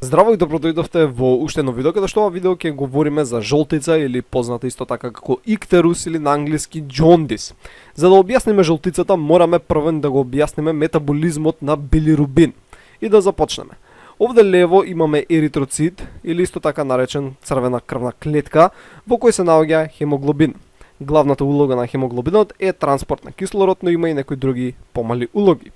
Здраво и добро дојдовте во уште едно видео, каде што ова видео ќе говориме за жолтица или позната исто така како иктерус или на англиски джондис. За да објасниме жолтицата, мораме првен да го објасниме метаболизмот на билирубин. И да започнеме. Овде лево имаме еритроцит или исто така наречен црвена крвна клетка во кој се наоѓа хемоглобин. Главната улога на хемоглобинот е транспорт на кислород, но има и некои други помали улоги.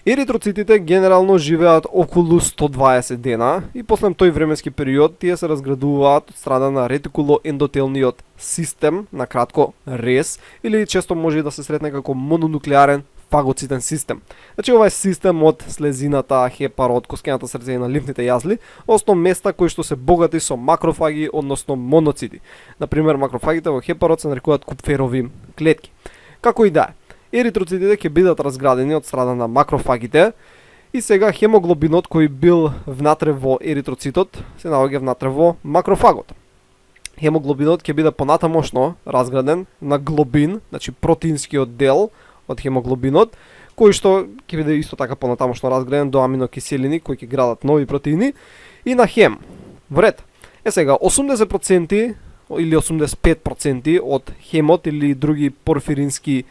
Еритроцитите генерално живеат околу 120 дена и после тој временски период тие се разградуваат од страна на ретикулоендотелниот систем, на кратко РЕС, или често може да се сретне како мононуклеарен фагоцитен систем. Значи ова е систем од слезината, хепарот, коскената срце и на лимфните јазли, односно места кои што се богати со макрофаги, односно моноцити. Например, макрофагите во хепарот се нарекуваат купферови клетки. Како и да е. Еритроцитите ќе бидат разградени од страна на макрофагите и сега хемоглобинот кој бил внатре во еритроцитот се наоѓа внатре во макрофагот. Хемоглобинот ќе биде понатамошно разграден на глобин, значи протеинскиот дел од хемоглобинот, кој што ќе биде исто така понатамошно разграден до аминокиселини кои ќе градат нови протеини и на хем. Вред. Сега 80% или 85% од хемот или други порфирински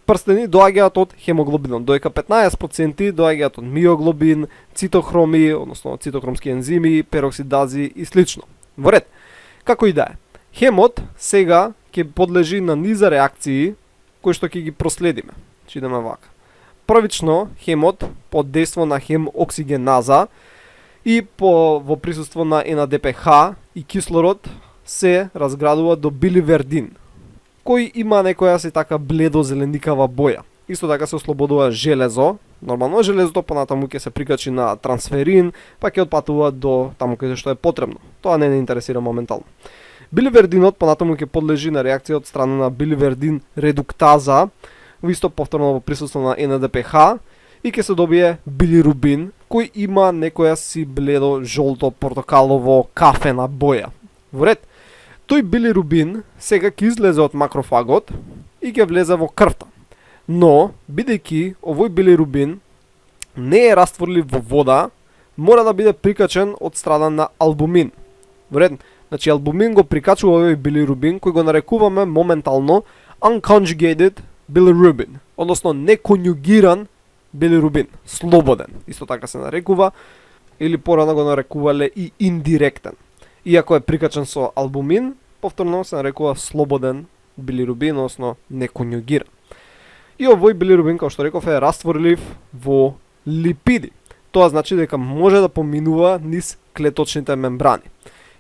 прстени доаѓаат од хемоглобинот, доека 15% доаѓаат од миоглобин, цитохроми, односно цитохромски ензими, пероксидази и слично. Во ред. Како и да е. Хемот сега ќе подлежи на низа реакции кои што ќе ги проследиме. Че идеме вака. Првично, хемот под дејство на хемоксигеназа и во присуство на НАДПХ и кислород се разградува до биливердин, кој има некоја си така бледо-зеленикава боја. Исто така се ослободува железо. Нормално железото понатаму ќе се прикачи на трансферин, па ќе отпатува до таму каде што е потребно. Тоа не интересира моментално. Биливердинот понатаму ќе подлежи на реакција од страна на биливердин редуктаза, исто повторно во присуство на НАДПХ, и ќе се добие билирубин, кој има некоја си бледо жолто портокалово кафена боја. Во ред. Тој билирубин сега ќе излезе од макрофагот и ќе влезе во крвта. Но, бидејќи овој билирубин не е растворлив во вода, мора да биде прикачен од страна на албумин. Во ред. Значи албумин го прикачува овој билирубин кој го нарекуваме моментално unconjugated bilirubin, односно неконјугиран билирубин, слободен. Исто така се нарекува или порано го нарекувале и индиректен. Иако е прикачен со албумин, повторно се нарекува слободен билирубин, односно неконјугиран. И овој билирубин, како што реков, е растворлив во липиди. Тоа значи дека може да поминува низ клеточните мембрани.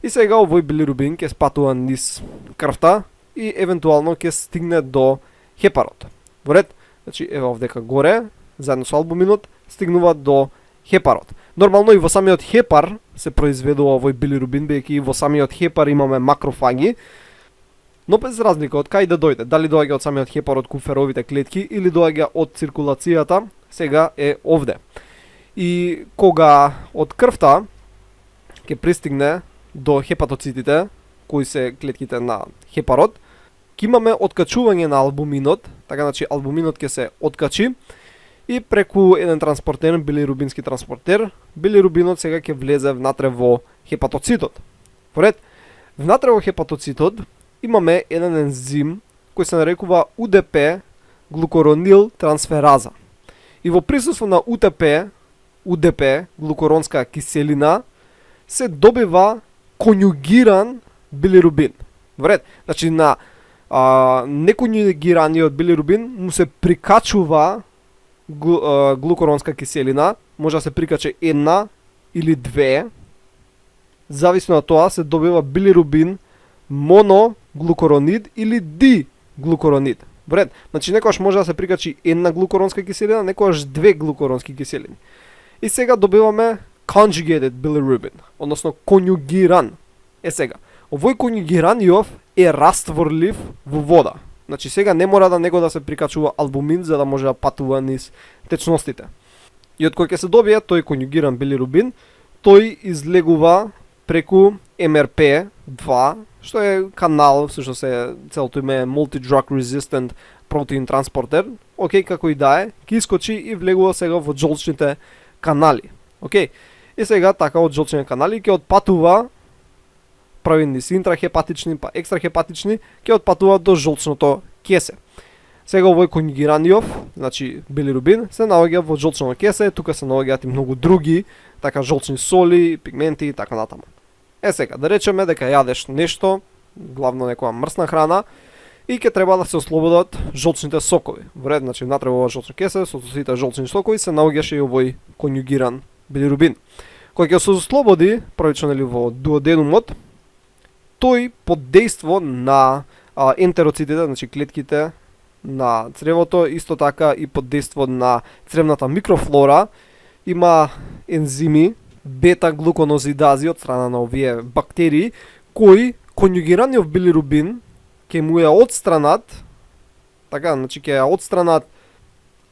И сега овој билирубин ќе спатува низ крвта и евентуално ќе стигне до хепарот. Во ред, значи еве овдека горе, заедно со албуминот, стигнува до хепарот. Нормално и во самиот хепар се произведува овој билирубин, бидејќи и во самиот хепар имаме макрофаги, но без разлика од кај да дојде, дали доаѓа од самиот хепар од купферовите клетки или доаѓа од циркулацијата, сега е овде. И кога од крвта ќе пристигне до хепатоцитите, кои се клетките на хепарот, ќе имаме откачување на албуминот, така значи албуминот ќе се откачи и преку еден транспортер, билирубински транспортер, билирубинот сега ќе влезе внатре во хепатоцитот. Поред, внатре во хепатоцитот имаме еден ензим кој се нарекува УДП глукоронил трансфераза. И во присуство на УДП глукоронска киселина се добива конјугиран билирубин. Вред, значи на неконјугираниот билирубин му се прикачува глукоронска киселина, може да се прикаче една или две, зависно од тоа се добива билирубин моноглукоронид или диглукоронид. Вред, значи некојаш може да се прикачи една глукоронска киселина, некојаш две глукоронски киселини. И сега добиваме conjugated bilirubin, односно конјугиран. Сега, овој конјугираниот е растворлив во вода. Значи сега не мора да него да се прикачува албумин за да може да патува низ течностите. И од кој ќе се добие тој конјугиран билирубин, тој излегува преку МРП2, што е канал, всушност е целото име Multi-Drug Resistant Protein Transporter. Океј, како и да е, ќе искочи и влегува сега во жолчните канали. Океј. И сега така од жолчни канали ќе отпатува, прави низ интрахепатични па екстрахепатични, ќе отпатува до жолчното кесе. Сега овој конјугираниот, значи билирубин, се наоѓа во жолчно кесе, тука се наоѓаат и многу други, така жолчни соли, пигменти и така натаму. Сега, да речеме дека јадеш нешто, главно некоја мрсна храна, и ќе треба да се ослободат жолчните сокови. Во ред, значи внатре во жолчно кесе, со сите жолчни сокови се наоѓаше и овој конјугиран билирубин. Кој ќе се ослободи, првично нели во дуоденумот, тој под дејство на ентероцитите, значи клетките на цревото, исто така и под дејство на цревната микрофлора, има ензими, бета-глуконозидази од страна на овие бактерии, кои конјугираниот билирубин ќе му ја отстранат, така, значи ќе ја отстранат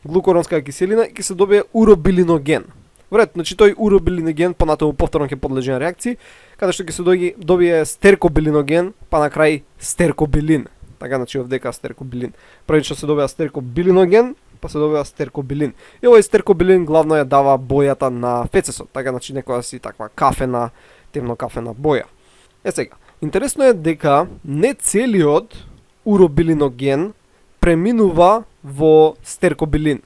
глукоронска киселина и ќе се добие уробилиноген. Вред, значи тој уробилиноген понатаму повторно ќе подлежи на реакции, каде што ќе се добие стеркобилиноген, па на крај стеркобилин. Така, значи овдека стеркобилин. Првично се добива стеркобилиноген, па се добива стеркобилин. И овој стеркобилин главно ја дава бојата на фецесот, така, значи некоја си таква кафена, темно кафена боја. Сега, интересно е дека не целиот уробилиноген преминува во стеркобилин.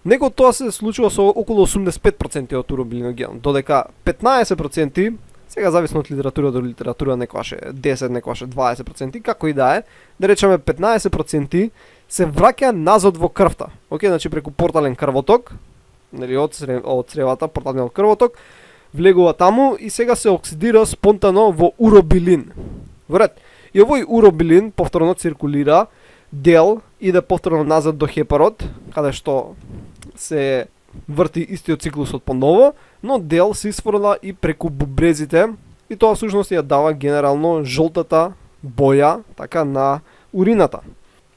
Него тоа се случува со околу 85% од уробилиноген, додека 15%, сега зависно од литература до литература, некојаш е 10, некојаш е 20%, како и да е, да речеме 15% се враќа назад во крвта. Океј, значи преку портален крвоток, нели од цревата, портален крвоток, влегува таму и сега се оксидира спонтано во уробилин. Вред. И овој уробилин повторно циркулира, дел иде повторно назад до хепарот, каде што се врти истиот циклусот поново, но дел се исфрла и преку бубрезите и тоа всушност ја дава генерално жолтата боја така на урината.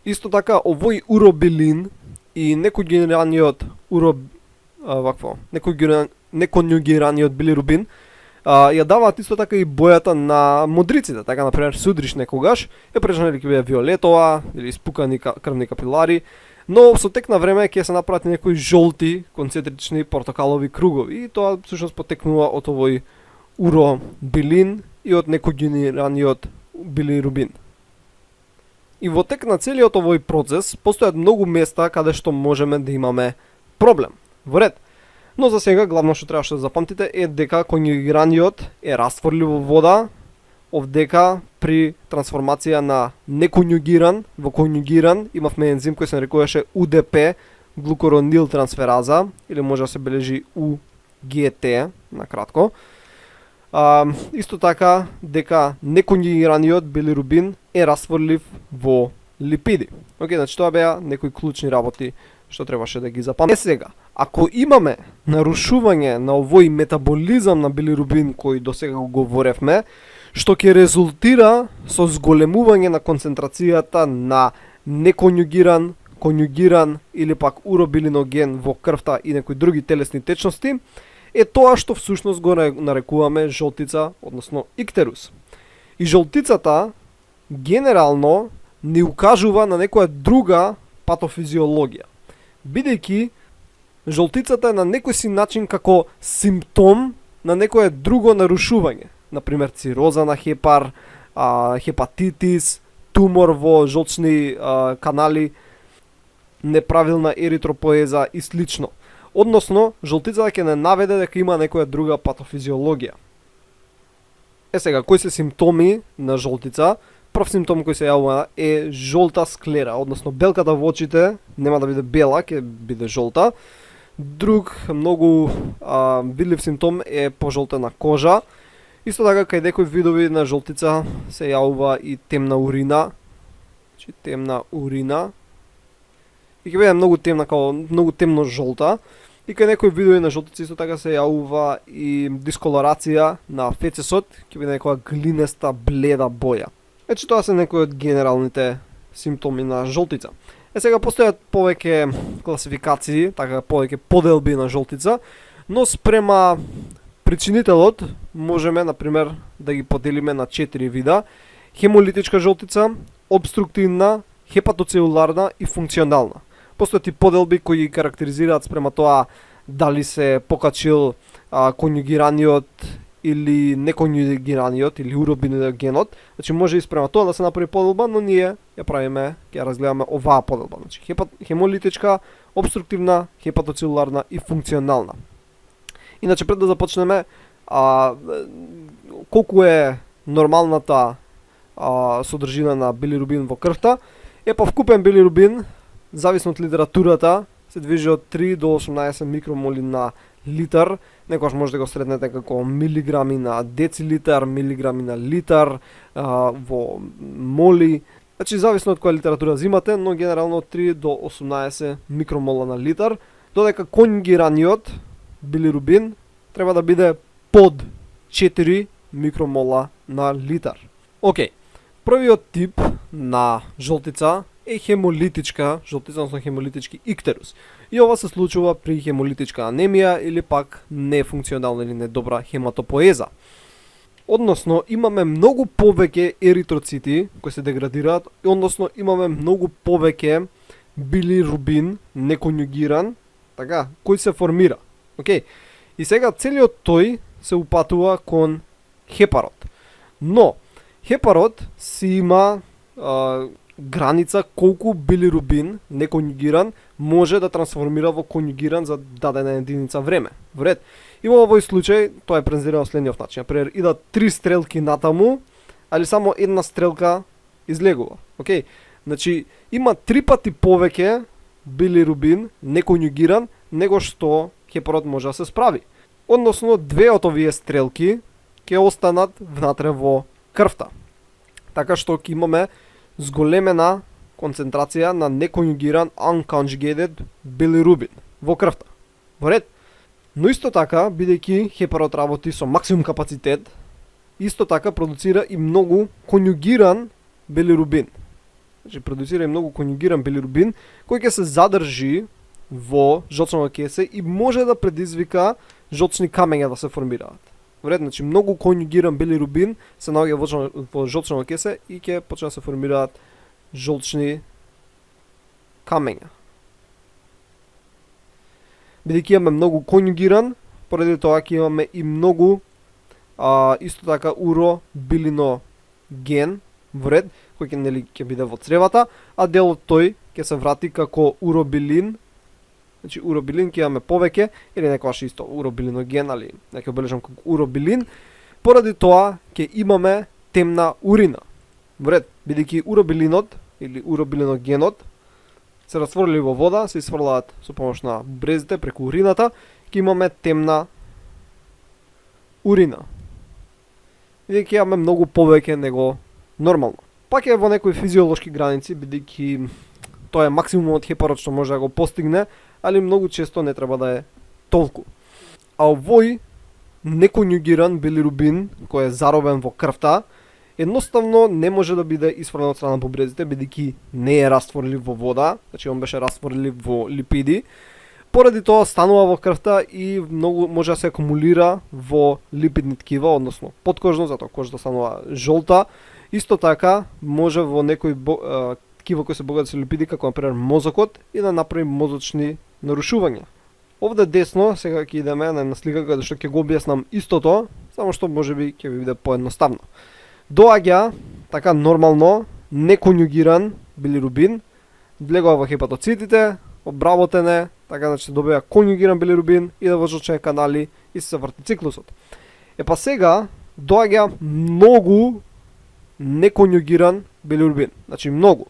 Исто така овој уробилин и неконјугираниот неконјугираниот билирубин ја даваат исто така и бојата на модриците, така например се удриш некогаш, е пречено или ќе биде виолетова или испукани крвни капилари, но со тек на време ќе се направат некои жолти концентрични портокалови кругови и тоа всушност потекнува од овој уробилин и од неконјугираниот билирубин. И во тек на целиот овој процес постојат многу места каде што можеме да имаме проблем. Во ред. Но за сега главно што требаше да запамтите е дека конјугираниот е растворлив во вода, овдека при трансформација на неконјугиран во конјугиран имавме ензим кој се нарекуваше УДП, глукоронил трансфераза, или може да се бележи УГТ на кратко. Исто така дека неконјугираниот билирубин е растворлив во липиди. Океј, значи тоа беа некои клучни работи што требаше да ги запамтиме. Сега, ако имаме нарушување на овој метаболизам на билирубин кој досега го говоревме, што ќе резултира со зголемување на концентрацијата на неконјугиран, конјугиран или пак уробилиноген во крвта и некои други телесни течности, е тоа што всушност го нарекуваме жолтица, односно иктерус. И жолтицата генерално не укажува на некоја друга патофизиологија, бидејќи жолтицата е на некој си начин како симптом на некое друго нарушување, например цироза на хепар, хепатитис, тумор во жолчни канали, неправилна еритропоеза и слично. Односно, жолтицата ќе не наведе дека има некоја друга патофизиологија. Сега, кои се симптоми на жолтица? Прв симптом кој се јавува е жолта склера, односно белката во очите нема да биде бела, ќе биде жолта. Друг многу видлив симптом е пожолтена кожа. Исто така кај некои видови на жолтица се јавува и темна урина. Значи темна урина. И ќе биде многу темна, како многу темно жолта. И кај некои видови на жолтица исто така се јавува и дисколорација на фецесот, ќе биде некоја глинеста бледа боја. Значи тоа се некои од генералните симптоми на жолтица. Сега постојат повеќе класификации, така повеќе поделби на жолтица, но спрема причинителот можеме например да ги поделиме на 4 вида: хемолитичка жолтица, обструктивна, хепатоцелуларна и функционална. Постојат и поделби кои ги карактеризираат спрема тоа дали се покачил конјугираниот или неконјугираниот или уробиниот генот. Значи може и спрема тоа да се направи поделба, но ние ја правиме, ќе ја разгледаме оваа поделба. Значи хемолитичка, обструктивна, хепатоцелуларна и функционална. Иначе пред да започнеме, колку е нормалната содржина на билирубин во крвта? Вкупен билирубин, зависно од литературата, се движи од 3 до 18 микромоли на литар. Некојаш може да го среднете како милиграми на децилитар, милиграми на литар, во моли. Значи, зависно од која литература взимате, но генерално од 3 до 18 микромола на литар, додека конјугираниот билирубин треба да биде под 4 микромола на литар. Океј, првиот тип на жолтица е хемолитичка жолтица, односно хемолитички иктерус. И ова се случува при хемолитичка анемија или пак нефункционална или недобра хематопоеза. Односно, имаме многу повеќе еритроцити кои се деградираат, односно имаме многу повеќе билирубин неконјугиран, така, кој се формира. Океј. И сега целиот тој се упатува кон хепарот. Но хепарот си има граница колку билирубин неконјугиран може да трансформира во конјугиран за дадена единица време. Вред. И во овој случај тоа е презентирано следниот начин. Например, идат 3 стрелки натаму, али само една стрелка излегува. Океј. Значи има 3 пати повеќе билирубин неконјугиран него што хепарот може да се справи. Односно, 2 од овие стрелки ќе останат внатре во крвта. Така што ќе имаме зголемена концентрација на неконјугиран unconjugated билирубин во крвта. Во ред. Но исто така, бидејќи хепарот работи со максимум капацитет, исто така продуцира и многу конјугиран билирубин. Значи продуцира и многу конјугиран билирубин кој ќе се задржи во жолчното кесе и може да предизвика жолчни камења да се формираат. Вред, значи многу конјугиран билирубин се наоѓа во жолчното кесе и ќе почне да се формираат жолчни камења. Бидејќи имаме многу конјугиран, поради тоа ќе имаме и многу исто така уробилиноген вред, кој ќе биде во цревата, а делот тој ќе се врати како уробилин. Значи уробилин ќе имаме повеќе или некојаш исто уробилиноген, али ќе обележам како уробилин. Поради тоа ќе имаме темна урина. Вред, бидејќи уробилинот или уробилиногенот се растворили во вода, се исфрлаат со помош на брезите преку урината, ќе имаме темна урина. Бидејќи имаме многу повеќе него нормално. Пак е во некои физиолошки граници, бидејќи тоа е максимумот хепарот што може да го постигне, али многу често не треба да е толку. А овој неконјугиран билирубин, кој е заробен во крвта, едноставно не може да биде исфрлен од страна на бубрезите, бидејќи не е растворлив во вода, значи он беше растворлив во липиди. Поради тоа станува во крвта и многу може да се акумулира во липидни ткива, односно подкожно, затоа кожата станува жолта. Исто така може во некои ткива кои се богати со липиди, како например мозокот, и да направи мозочни нарушувања. Овде десно, сега ќе идеме на една слика каде што ќе го објаснам истото, само што можеби ќе ви биде поедноставно. Доаѓа така нормално неконјугиран билирубин, влегува во хепатоцитите, обработен е, така значи се добива конјугиран билирубин, иде во жолчни канали и се врти циклусот. Па сега доаѓа многу неконјугиран билирубин, значи многу.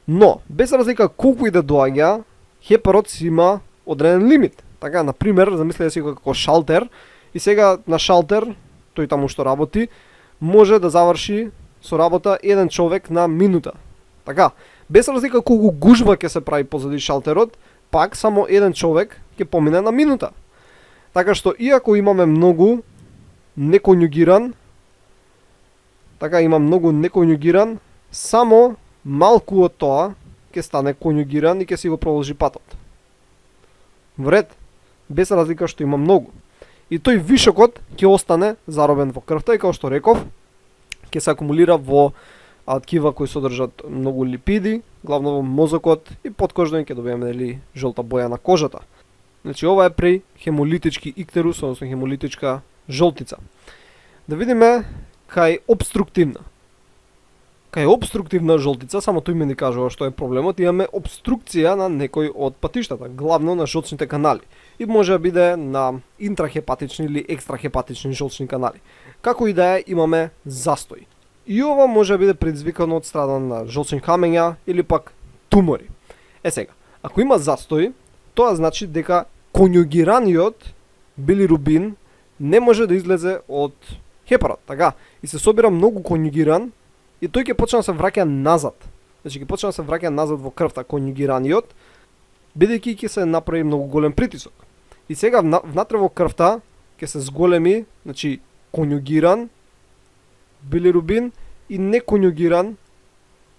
Но, без разлика колку и да доаѓа, хепарот си има одреден лимит. Така, например, замислете си како шалтер и сега на шалтер, тој таму што работи, може да заврши со работа еден човек на минута. Така, без разлика колку гужва ќе се прави позади шалтерот, пак само еден човек ќе помине на минута. Така што иако имаме многу неконјугиран, така има многу неконјугиран, само малку од тоа ќе стане конјугиран и ќе си го продолжи патот. Вред, без разлика што има многу. И тој вишокот ќе остане заробен во крвта и како што реков, ќе се акумулира во ткива кои содржат многу липиди, главно во мозокот и подкожно ќе добиеме жолта боја на кожата. Значи ова е при хемолитички иктерус, односно хемолитичка жолтица. Да видиме кај обструктивна. Кај обструктивна жолтица, само тој ми ни кажува што е проблемот, имаме обструкција на некој од патиштата, главно на жолчните канали. И може да биде на интрахепатични или екстрахепатични жолчни канали. Како и да е, имаме застој. И ова може да биде предизвикано од страна на жолчни камења или пак тумори. Сега, ако има застој, тоа значи дека конјугираниот билирубин не може да излезе од хепарот, така? И се собира многу конјугиран и тој ќе почне да се враќа назад. Значи ќе почне да се враќа назад во крвта конјугираниот, бидејќи ќе се направи многу голем притисок. И сега внатре во крвта ќе се зголеми, значи конјугиран билирубин и неконјугиран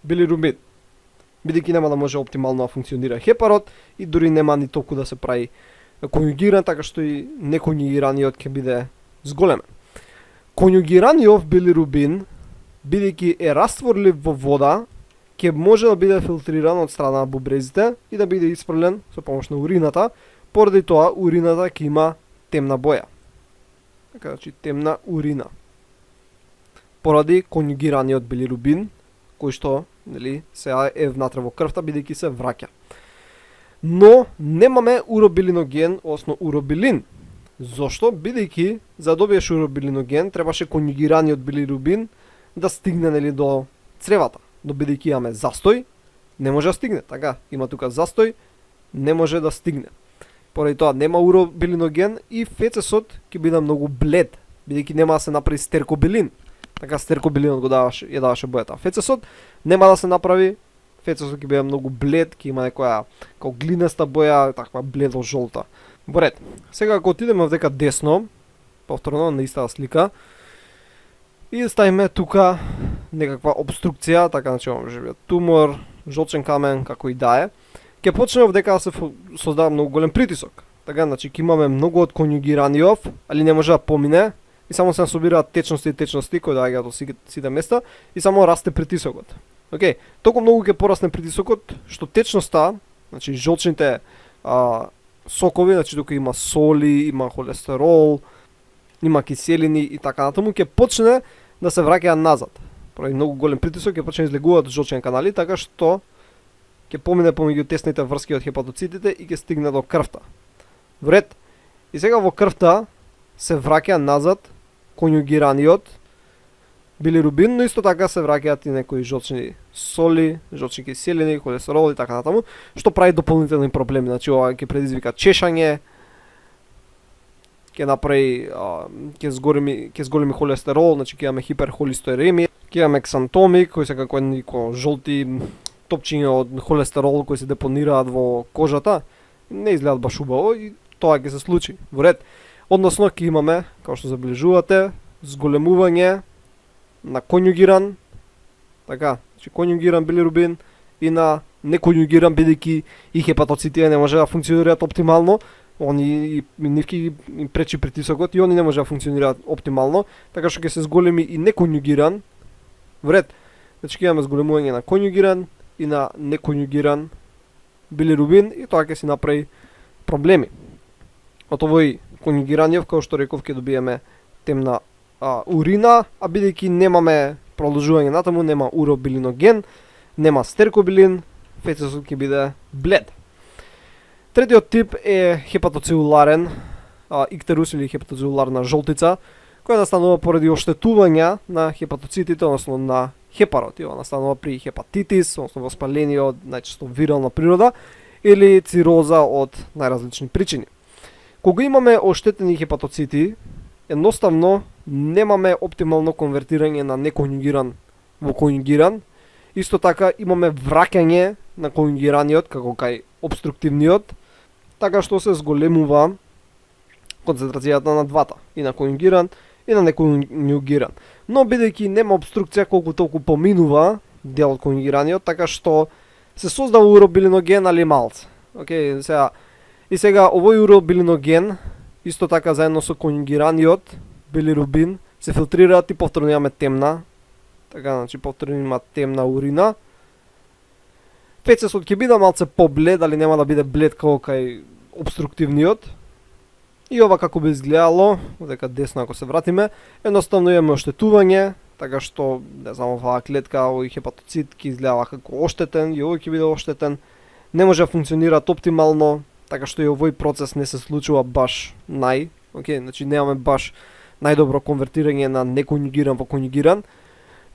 билирубин. Бидејќи нема да може оптимално да функционира хепарот и дури нема ни толку да се прави конјугиран, така што и неконјугираниот ќе биде зголемен. Конјугираниот билирубин, бидејќи е растворлив во вода, ќе може да биде филтриран од страна на бубрезите и да биде испрлен со помош на урината, поради тоа урината ќе има темна боја. Така, значи темна урина. Поради конјугираниот билирубин, кој што, нели, сега е внатре во крвта, бидејќи се враќа. Но немаме уробилиноген, односно уробилин. Зошто? Бидејќи за да добиеш уробилиноген требаше конјугираниот билирубин да стигне, нели, до цревата. Но бидејќи имаме застој, не може да стигне. Така, има тука застој, не може да стигне. Поради тоа нема уробилиноген и фецесот ќе биде многу блед, бидејќи нема да се направи стеркобилин. Така стеркобилинот го даваше бојата. Фецесот нема да се направи, фецесот ќе биде многу блед, ќе има некоја како глинеста боја, таква бледо жолта. Во ред. Сега ако отидеме вдека десно, повторно на истата слика, и ставиме тука некаква обструкција, така значи може би тумор, жолчен камен, како и да е, ќе почне вдека да се создава многу голем притисок. Така значи ќе имаме многу од конјугираниов, али не може да помине и само се собираат течности кои доаѓаат од сите места и само расте притисокот. Океј, толку многу ќе порасне притисокот што течноста, значи жолчните сокови, значи тука има соли, има холестерол, има киселини и така натаму, ќе почне да се враќа назад. Поради многу голем притисок ќе почне да излегуваат жолчни канали, така што ќе помине помеѓу тесните врски од хепатоцитите и ќе стигне до крвта. Во ред. И сега во крвта се враќа назад конјугираниот билирубин, но исто така се враќаат и некои жолчни соли, жолчни киселини, холестерол и така натаму, што прави дополнителни проблеми. Значи ова ќе предизвика чешање, ќе направи ќе зголеми холестерол, значи ќе имаме хиперхолестеремија, ќе имаме ксантоми кои се како некои жолти топчиња од холестерол кои се депонираат во кожата, не изгледаат баш убаво и тоа ќе се случи. Во ред. Односно ќе имаме, како што забележувате, зголемување на конјугиран, така, значи конјугиран билирубин и на неконјугиран, бидејќи и хепатоцитите не може да функционираат оптимално, они нивки им пречи притисокот и они не може да функционираат оптимално, така што ќе се зголеми и неконјугиран. Во ред. Значи ќе имаме зголемување на конјугиран и на неконјугиран билирубин и тоа ќе си направи проблеми. Од овој конјугираниот, како што реков, ќе добиеме темна урина, а бидејќи немаме продолжување натаму, нема уробилиноген, нема стеркобилин, фецесот ќе биде блед. Третиот тип е хепатоцелуларен иктерус или хепатоцелуларна жолтица, која настанува поради оштетување на хепатоцитите, односно на хепарот. Ова настанува при хепатитис, односно воспаление од најчесто вирална природа или цироза од најразлични причини. Кога имаме оштетени хепатоцити, едноставно немаме оптимално конвертирање на неконјугиран во конјугиран. Исто така имаме враќање на конјугираниот како кај обструктивниот, така што се зголемува концентрацијата на двата, и на конјугиран и на неконјугиран. Но бидејќи нема обструкција колку толку поминува дел од конјугираниот, така што се создава уробилиноген, али малце. Океј, сега овој уробилиноген исто така заедно со конјугираниот билирубин се филтрираат и повторно имаме темна, така, значи повторно има темна урина. Фецесот ќе биде малце поблед, али нема да биде блед како кај обструктивниот. И ова како би изгледало, дека десно ако се вратиме, едноставно имаме оштетување, така што, не знам, оваа клетка, овој хепатоцит ќе изгледа како оштетен, и овој ќе биде оштетен, не може да функционираат оптимално, така што и овој процес не се случува баш значи немаме баш најдобро конвертирање на неконјугиран во конјугиран.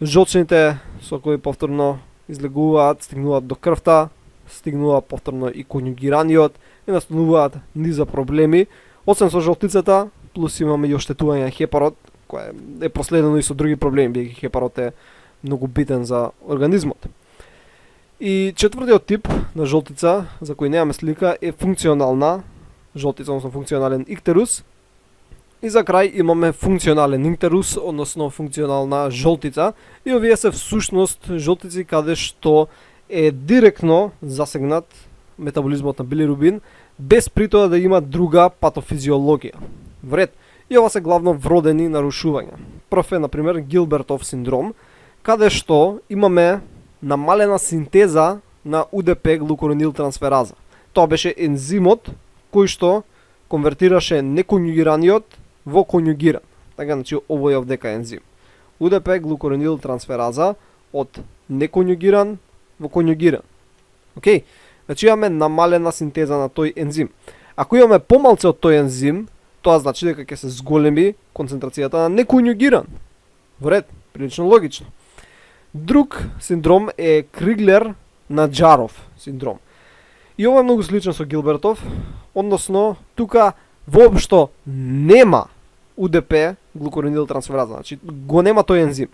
Жолчните со кои повторно излегуваат, стигнуваат до крвта, стигнува повторно и конјугираниот и настануваат низа проблеми. Освен со жолтицата, плюс имаме и оштетување на хепарот, кое е последено и со други проблеми, бидејќи хепарот е многу битен за организмот. И четвртиот тип на жолтица, за кој немаме слика, е функционална жолтица, односно функционален иктерус. И за крај имаме функционален иктерус, односно функционална жолтица. И овие се всушност жолтици каде што е директно засегнат метаболизмот на билирубин, без при тоа да има друга патофизиологија. Вред. И ова се главно вродени нарушувања. Прв е, например, Гилбертов синдром, каде што имаме намалена синтеза на УДП глукоронил трансфераза. Тоа беше ензимот кој што конвертираше неконјугираниот во конјугиран. Така, значи, овој овдека ензим. УДП глукоронил трансфераза од неконјугиран во конјугиран. Океј? Значи имаме намалена синтеза на тој ензим. Ако имаме помалце од тој ензим, тоа значи дека ќе се зголеми концентрацијата на неконјугиран. Вред, прилично логично. Друг синдром е Криглер-Наджаров синдром. И ова е многу сличен со Гилбертов, односно тука воопшто нема УДП глукоронил трансфераза, значи го нема тој ензим.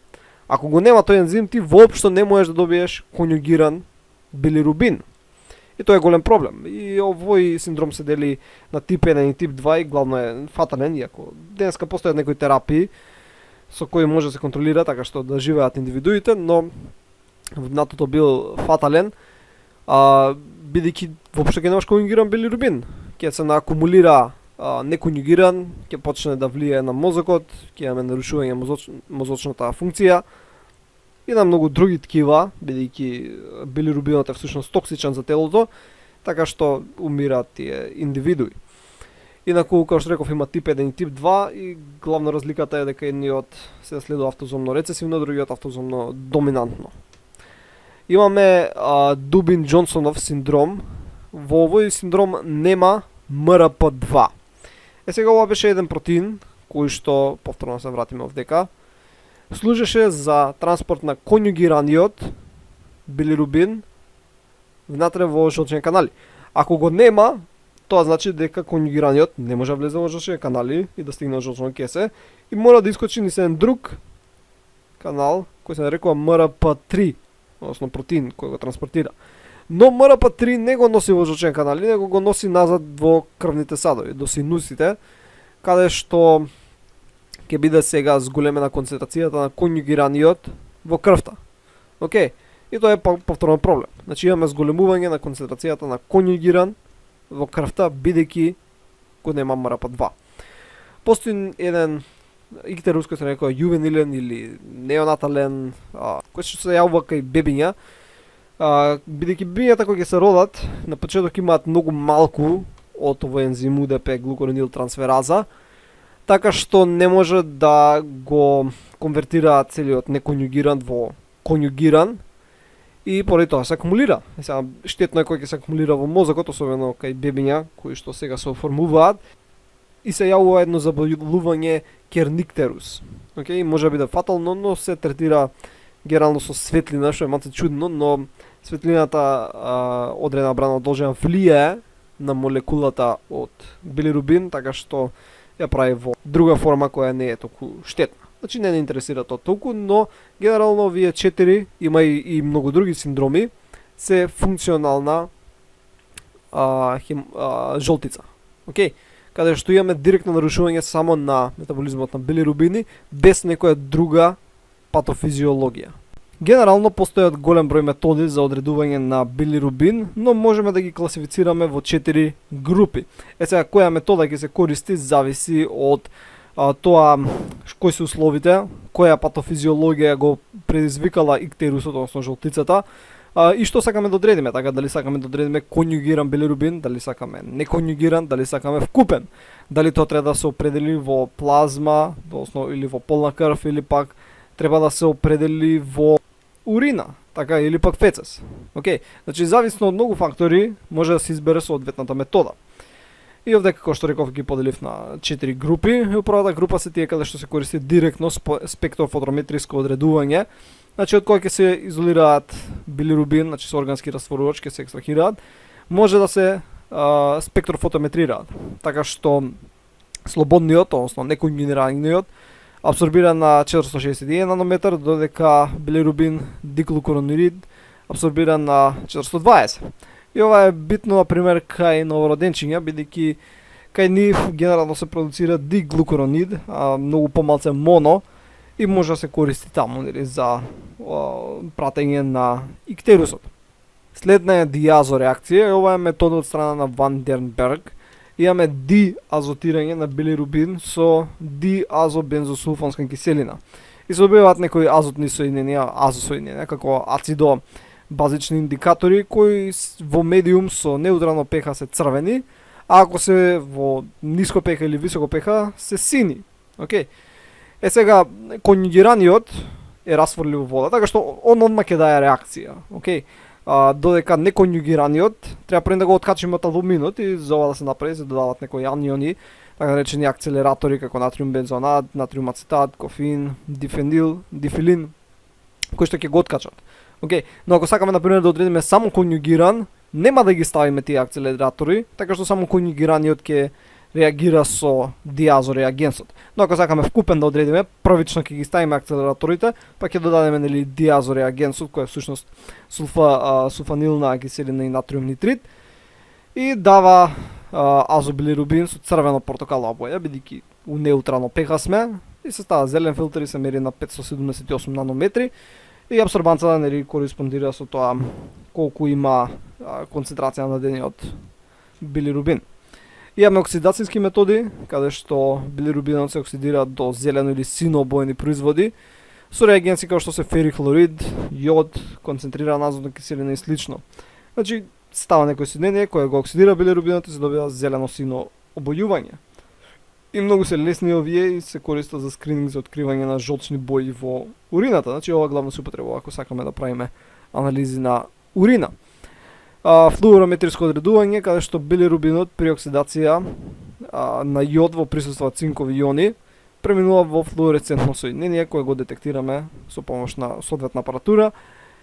Ако го нема тој ензим, ти воопшто не можеш да добиеш конјугиран билирубин. И тоа е голем проблем. И овој синдром се дели на тип 1 и тип 2 и главно е фатален, иако денеска постојат некои терапии со кои може да се контролира така што да живеат индивидуите, но внатото бил фатален, бидејќи воопшто ќе немаш конјугиран билирубин. Ќе се наакумулира неконјугиран, ќе почне да влијае на мозокот, ќе имаме нарушување мозочната функција и на многу други ткива, бидејќи билирубинот е всушност токсичен за телото, така што умираат тие индивидуи. Инаку, како што реков, има тип 1 и тип 2 и главна разликата е дека едниот се следува автозомно рецесивно, другиот автозомно доминантно. Имаме Дубин-Џонсонов синдром. Во овој синдром нема МРП2. Сега ова беше еден протеин кој што, повторно се вратиме овдека, служеше за транспорт на конјугираниот билирубин внатре во жолчни канали. Ако го нема, тоа значи дека конјугираниот не може да влезе во жолчни канали и да стигне до жолчно кесе и мора да искочи низ еден друг канал кој се нарекува МРП3, односно протеин кој го транспортира. Но МРП3 не го носи во жолчни канали, него го носи назад во крвните садови, до синусите, каде што ќе биде сега зголемена концентрацијата на конјугираниот во крвта. Океј, и тоа е повторно проблем. Значи имаме зголемување на концентрацијата на конјугиран во крвта, бидејќи го нема МРП2. Постои еден иктерус кој се нарекува јувенилен или неонатален, кој што се јавува кај бебиња, бидејќи бебињата кои ќе се родат, на почеток имаат многу малку од овој ензим УДП глукоронил трансфераза, така што не може да го конвертираат целиот неконјугиран во конјугиран и поради тоа се акумулира. Сега штетно е кој ќе се акумулира во мозокот, особено кај бебиња кои што сега се оформуваат и се јавува едно заболување керниктерус. Океј, може да биде фатално, но се третира генерално со светлина, што е малку чудно, но светлината одредена брана должна влијае на молекулата од билирубин, така што ја прави во друга форма која не е толку штетна. Значи не интересира тоа толку, но генерално овие 4, има и многу други синдроми, се функционална жолтица. Океј, каде што имаме директно нарушување само на метаболизмот на билирубини, без некоја друга патофизиологија. Генерално постојат голем број методи за одредување на билирубин, но можеме да ги класифицираме во 4 групи. Сега, која метода ќе се користи зависи од тоа кои се условите, која патофизиологија го предизвикала иктерусот, односно жолтицата, И што сакаме да одредиме, така дали сакаме да одредиме конјугиран билирубин, дали сакаме неконјугиран, дали сакаме вкупен, дали тоа треба да се определи во плазма, односно или во полна крв, или пак треба да се определи во урина, така, или пак фецес. Океј, значи зависно од многу фактори може да се избере соодветната метода. И овде, како што реков, ги поделив на 4 групи. И првата група се тие каде што се користи директно спектрофотометриско одредување. Значи, од кој ќе се изолираат билирубин, значи со органски растворувач ќе се екстрахираат, може да се спектрофотометрираат. Така што слободниот, односно неконјугираниот, абсорбира на 461 нанометар, додека билирубин диглукуронирид абсорбира на 420. И ова е битно, например, кај новороденчиња, бидејќи кај нив генерално се продуцира диглукуронид, многу помалце моно, и може да се користи таму, нели, за пратење на иктерусот. Следна е диазореакција, и ова е метода од страна на Ван Дернберг. Имаме диазотирање на билирубин со диазобензосулфонска киселина. И се добиваат некои азотни соединенија, азосоединенија, како ацидо базични индикатори кои во медиум со неутрално pH се црвени, а ако се во ниско pH или високо pH се сини. Океј. Сега конјугираниот е растворлив во вода, така што он одма ќе даде реакција. Океј. Додека неконјугираниот треба пред да го откачиме од алуминот и за ова да се направи се додаваат некои аниони, така наречени акцелератори како натриум бензоат, натриум ацетат, кофеин, дифилин, кои што ќе го откачат. Океј, но ако сакаме например да одредиме само конјугиран, нема да ги ставиме тие акцелератори, така што само конјугираниот ќе реагира со диазореагенсот. Но ако сакаме вкупен да одредиме, првично ќе ги ставиме акцелераторите, па ќе додадеме, нели, диазореагенсот, кој е всушност сулфанилна киселина и натриум нитрит, и дава азобилирубин со црвено-портокалова боја, бидејќи у неутрално pH сме, и се става зелен филтер и се мери на 578 нанометри. И абсорбанцата, нели, кореспондира со тоа колку има концентрација на дениот билирубин. Имаме оксидацијски методи, каде што билирубинот се оксидира до зелено или сино обоени производи, со реагенси како што се ферихлорид, јод, концентрирана азотна киселина и слично. Значи, става некој соединение кое го оксидира билирубинот и се добива зелено-сино обојување. И многу се лесни овие и се користат за скрининг за откривање на жолчни бои во урината. Значи, ова главно се употребува ако сакаме да правиме анализи на урина. Флуорометриско одредување, каде што билирубинот при оксидација на јод во присуство цинкови иони преминува во флуоресцентно соединение кое го детектираме со помош на соодветна апаратура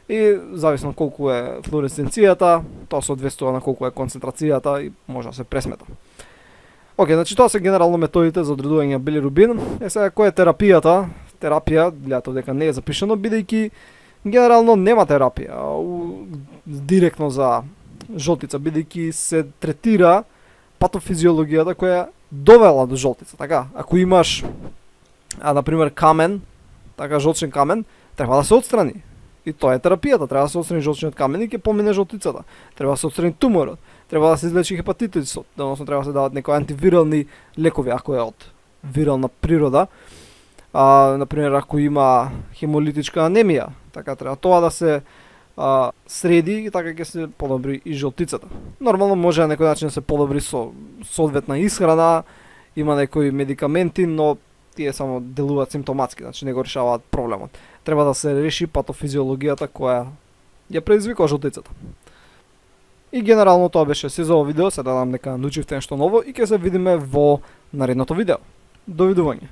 и зависно колку е флуоресценцијата, тоа соодветствува на колку е концентрацијата и може да се пресмета. Океј, значи тоа се генерално методите за одредување билирубин. Сега која е терапијата? Терапија, гледате дека не е запишано, бидејќи генерално нема терапија директно за жолтица, бидејќи се третира патофизиологијата која довела до жолтица. Така, ако имаш например камен, така жолчен камен, треба да се отстрани. И тоа е терапијата, треба да се отстрани жолчниот камен и ќе помине жолтицата. Треба да се отстрани туморот, треба да се излечи хепатитисот, односно треба да се дават некои антивирални лекови ако е од вирална природа. Например, ако има хемолитичка анемија, така треба тоа да се среди и така ќе се подобри и жолтицата. Нормално може на некој начин да се подобри со соодветна исхрана, има некои медикаменти, но тие само делуваат симптоматски, значи не го решаваат проблемот. Треба да се реши патофизиологијата која ја предизвикува жолтицата. И генерално тоа беше се за ова видео, се надам дека научивте нешто ново и ќе се видиме во наредното видео. Довидување.